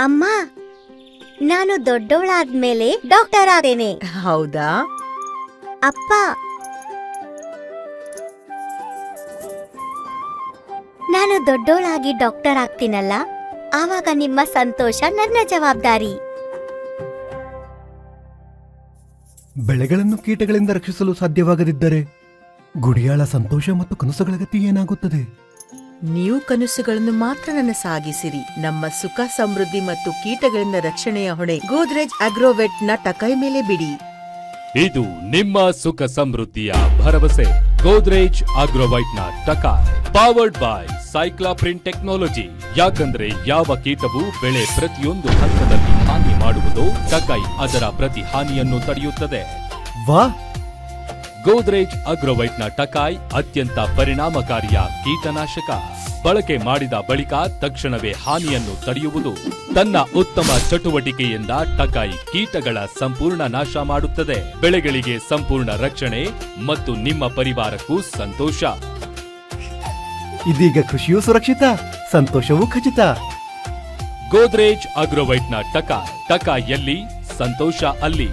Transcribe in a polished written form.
ಅಮ್ಮ, ನಾನು ದೊಡ್ಡವಳಾದ್ಮೇಲೆ ಡಾಕ್ಟರ್ ಆದೇನೆ. ಹೌದಾ? ಅಪ್ಪ, ನಾನು ದೊಡ್ಡವಳಾಗಿ ಡಾಕ್ಟರ್ ಆಗ್ತೀನಲ್ಲ, ಆವಾಗ ನಿಮ್ಮ ಸಂತೋಷ ನನ್ನ ಜವಾಬ್ದಾರಿ. ಬೆಳೆಗಳನ್ನು ಕೀಟಗಳಿಂದ ರಕ್ಷಿಸಲು ಸಾಧ್ಯವಾಗದಿದ್ದರೆ ಗುಡಿಯಾಳ ಸಂತೋಷ ಮತ್ತು ಕನಸುಗಳ ಗತಿ ಏನಾಗುತ್ತದೆ? ನೀವು ಕನಸುಗಳನ್ನು ಮಾತ್ರ ನನಸಾಗಿಸಿರಿ. ನಮ್ಮ ಸುಖ ಸಮೃದ್ಧಿ ಮತ್ತು ಕೀಟಗಳಿಂದ ರಕ್ಷಣೆಯ ಹೊಣೆ ಗೋದ್ರೇಜ್ ಅಗ್ರೋವೆಟ್ ನ ಟಕೈ ಮೇಲೆ ಬಿಡಿ. ಇದು ನಿಮ್ಮ ಸುಖ ಸಮೃದ್ಧಿಯ ಭರವಸೆ. ಗೋದ್ರೇಜ್ ಅಗ್ರೋವೈಟ್ ನ ಟಕಾಯ್, ಪವರ್ಡ್ ಬೈ ಸೈಕ್ಲಾಪ್ರಿನ್ ಟೆಕ್ನಾಲಜಿ. ಯಾಕಂದ್ರೆ ಯಾವ ಕೀಟವು ಬೆಳೆ ಪ್ರತಿಯೊಂದು ಹಂತದಲ್ಲಿ ಹಾನಿ ಮಾಡುವುದೋ ಟಕೈ ಅದರ ಪ್ರತಿ ಹಾನಿಯನ್ನು ತಡೆಯುತ್ತದೆ. ವಾ, ಗೋದ್ರೇಜ್ ಅಗ್ರೋವೈಟ್ ನ ಟಕಾಯ್ ಅತ್ಯಂತ ಪರಿಣಾಮಕಾರಿಯ ಕೀಟನಾಶಕ. ಬಳಕೆ ಮಾಡಿದ ಬಳಿಕ ತಕ್ಷಣವೇ ಹಾನಿಯನ್ನು ತಡೆಯುವುದು. ತನ್ನ ಉತ್ತಮ ಚಟುವಟಿಕೆಯಿಂದ ಟಕಾಯ್ ಕೀಟಗಳ ಸಂಪೂರ್ಣ ನಾಶ ಮಾಡುತ್ತದೆ. ಬೆಳೆಗಳಿಗೆ ಸಂಪೂರ್ಣ ರಕ್ಷಣೆ ಮತ್ತು ನಿಮ್ಮ ಪರಿವಾರಕ್ಕೂ ಸಂತೋಷ. ಇದೀಗ ಕೃಷಿಯೂ ಸುರಕ್ಷಿತ, ಸಂತೋಷವೂ ಖಚಿತ. ಗೋದ್ರೇಜ್ ಅಗ್ರೋವೈಟ್ ನ ಟಕಾಯ್ ಎಲ್ಲಿ, ಸಂತೋಷ ಅಲ್ಲಿ.